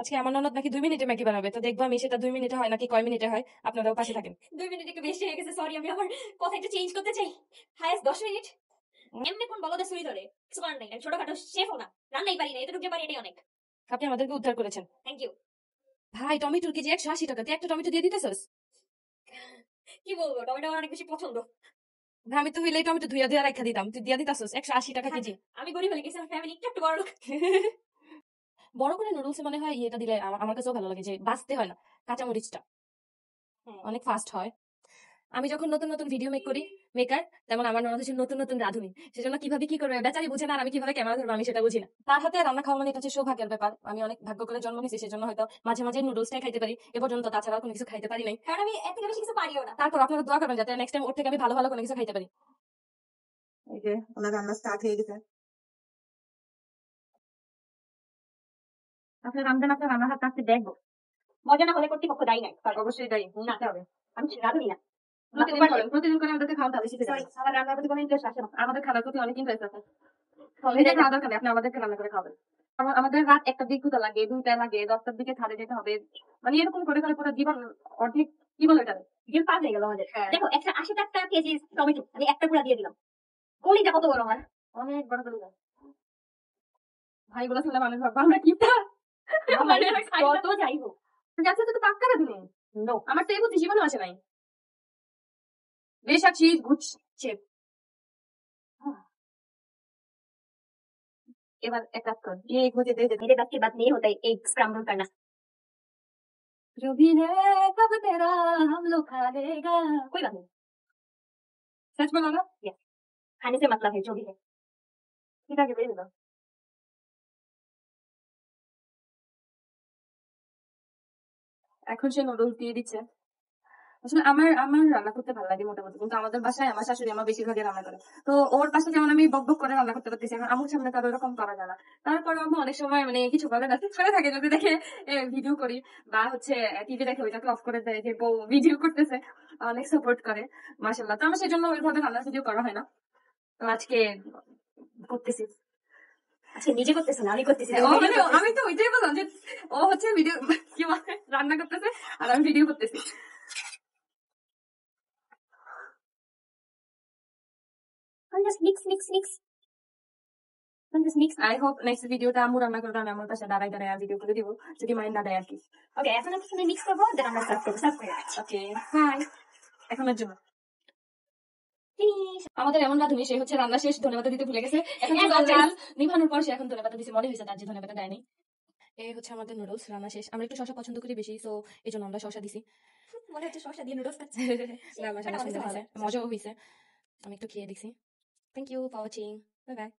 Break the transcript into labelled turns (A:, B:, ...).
A: আজকে আমার ননদ নাকি 2 মিনিটে ম্যাগি বানাবে, তো দেখবো আমি সেটা 2 মিনিটে হয় নাকি কয় মিনিটে হয়। আপনারাও পাশে থাকেন।
B: 2 মিনিট একটু বেশি হয়ে গেছে, সরি, আমি আমার কথা একটু চেঞ্জ করতে চাই। Highest 10 minute. এমনি কোন বলদে সুই ধরে কিছু করার নাই, আমি ছোটখাটো শেফও না, রান্নাই পারি না, এতটুকু পারি এটাই অনেক।
A: আপনি আমাদেরকে উদ্ধার করেছেন।
B: Thank you.
A: ভাই টমেটোর কেজি 180 টাকা, তুই একটা টমেটো দিয়ে দিতেছস?
B: কি বলবো, টমেটো আমার অনেক বেশি পছন্দ।
A: ভাই আমি তো হইলে এই টমেটো ধুইয়া ধুইয়া রাখা দিতাম, তুই দিয়া দিতেছস 180 টাকা কেজি।
B: আমি গরিব হয়ে গেছি, আমার ফ্যামিলি একটু বড় লোক।
A: বড় করে নুডলসে মনে হয় এটা দিলে আমার কাছেও ভালো লাগে, যে বাঁচতে হয় না কাঁচামরিচটা,
B: হ্যাঁ,
A: অনেক ফাস্ট হয়। আমি যখন নতুন নতুন ভিডিও মেকার, তেমন আমার ননদ হচ্ছে নতুন নতুন রাঁধুনি, সেজন্য কিভাবে কি করবে বেচারি বুঝে না, আর আমি কিভাবে ক্যামেরা ধরবো আমি সেটা বুঝি না। তার হাতে রান্না খাওয়া মানে এটা হচ্ছে সৌভাগ্যের ব্যাপার। আমি অনেক ভাগ্য করে জন্ম নিয়েছি, সেজন্য হয়তো মাঝে মাঝে নুডলসটাই খাইতে পারি এ পর্যন্ত, তাছাড়া কোনো কিছু খাইতে পারি নাই।
B: কারণ আমি এর থেকে বেশি কিছু পারিও না।
A: তারপর আপনারা দোয়া করবেন যাতে নেক্সট টাইম ওর থেকে আমি ভালো ভালো কোনো কিছু খাইতে পারি।
C: এই যে ওনার রান্না স্টার্ট হয়ে গেছে।
B: আপনার রান্নার হাত কাছে দেখবো, মজা না হলে কর্তৃপক্ষ দায়ী নাই।
A: অবশ্যই তাই
B: না
A: নিতে হবে।
B: আমি রাঁধুনি না।
A: প্রতিদিন করে আমাদেরকে খাওয়াতে হবে, শিখতে হবে।
B: আমার রান্নার প্রতি কোনো ইন্টারেস্ট আসে না।
A: আমাদের খাবার প্রতি অনেক ইন্টারেস্ট আছে।
B: নিজে
A: নিজে খাওয়া দরকার নেই, আপনি আমাদেরকে রান্না করে খাবেন। আমাদের রাত 1টার দিকে ক্ষুধা লাগে, 2টা লাগে, 10টার দিকে ছাদে যেতে হবে, মানে এরকম করে করে পুরো জীবন অর্ধেক কি বলে এটা
B: দিন পার হয়ে গেল আমাদের।
A: হ্যাঁ।
B: দেখো 180 টাকা কেজি টমেটো আমি একটা পুরা দিয়ে দিলাম। কলিটা কত বড় আমার।
A: অনেক বড় করে দাও। ভাই গুলো শুনলে মানুষ ভাববে আমরা কি
B: মানে কত যাই হোক,
A: যাচ্ছে তো পাক্কা রাঁধুনি। আমার তো এই বুদ্ধি জীবনে আসে নাই। বেশাচ্ছি ঘুরছে। এবার এক কাজ কর, ये एक मुझे दे दे।
B: मेरे बस की बात नहीं होता है एग स्क्रैम्बल करना।
A: जो भी है कब तेरा हम लोग खा लेगा।
B: कोई बात नहीं,
A: सच बोलो ना।
B: खाने से मतलब है जो भी है।
A: ঠিক আছে বেরিয়ে দাও। এখন সে নুডলস দিয়ে দিচ্ছে। আসলে আমার আমার রান্না করতে ভালো লাগে মোটামুটি, কিন্তু আমাদের বাসায় আমার শাশুড়ি আমার বেশিরভাগই রান্না করে। তো ওর পাশে যেমন আমি বক বক করে রান্না করতে পারতেছি, এখন আমার সামনে তার ওরকম করা যায় না। তারপর আমি অনেক সময় মানে কিছু বলে না, করে থাকে যদি দেখে ভিডিও করি বা হচ্ছে টিভি দেখে ওইটাকে অফ করে দেয় যে বউ ভিডিও করতেছে, অনেক সাপোর্ট করে মাশাআল্লাহ। তো আমার সেজন্য ওইভাবে রান্নার ভিডিও করা হয় না, তো আজকে করতেছি।
B: আচ্ছা নিজে করতেছ না, আমি করতেছি।
A: আমি তো ওইটাই বললাম যে ও হচ্ছে ভিডিও কি বলে রান্না করতেছে আর আমি ভিডিও করতেছি।
B: Just mix. Just mix.
A: I hope next ভিডিওটা আমু রান্না করবে, আমি আমার পাশে দাঁড়াই দাঁড়াই ভিডিও করে দিব, যদি মাইন্ড না দেয় আর কি।
B: ওকে, এখন আমি মিক্স করবো, দেন আমরা সার্ভ করবো।
A: ওকে হাই, এখনের জন্য আমাদের এমন রাঁধুনি, সে হচ্ছে রান্না শেষ ধনেপাতা দিতে ভুলে গেছে। এখন চাল নিভানোর পর সে এখন ধনেপাতা দিছে, মনে হয়েছে তার যে ধনেপাতা দেয়নি। এই হচ্ছে আমাদের নুডলস রান্না শেষ। আমরা একটু শসা পছন্দ করি বেশি, তো এই জন্য আমরা শসা দিছি।
B: মনে হচ্ছে শসা দিয়ে নুডলস খাচ্ছি।
A: না আমার সুন্দর হয়েছে, মজাও হয়েছে। আমি একটু খেয়ে দেখছি। Thank you for watching, bye by.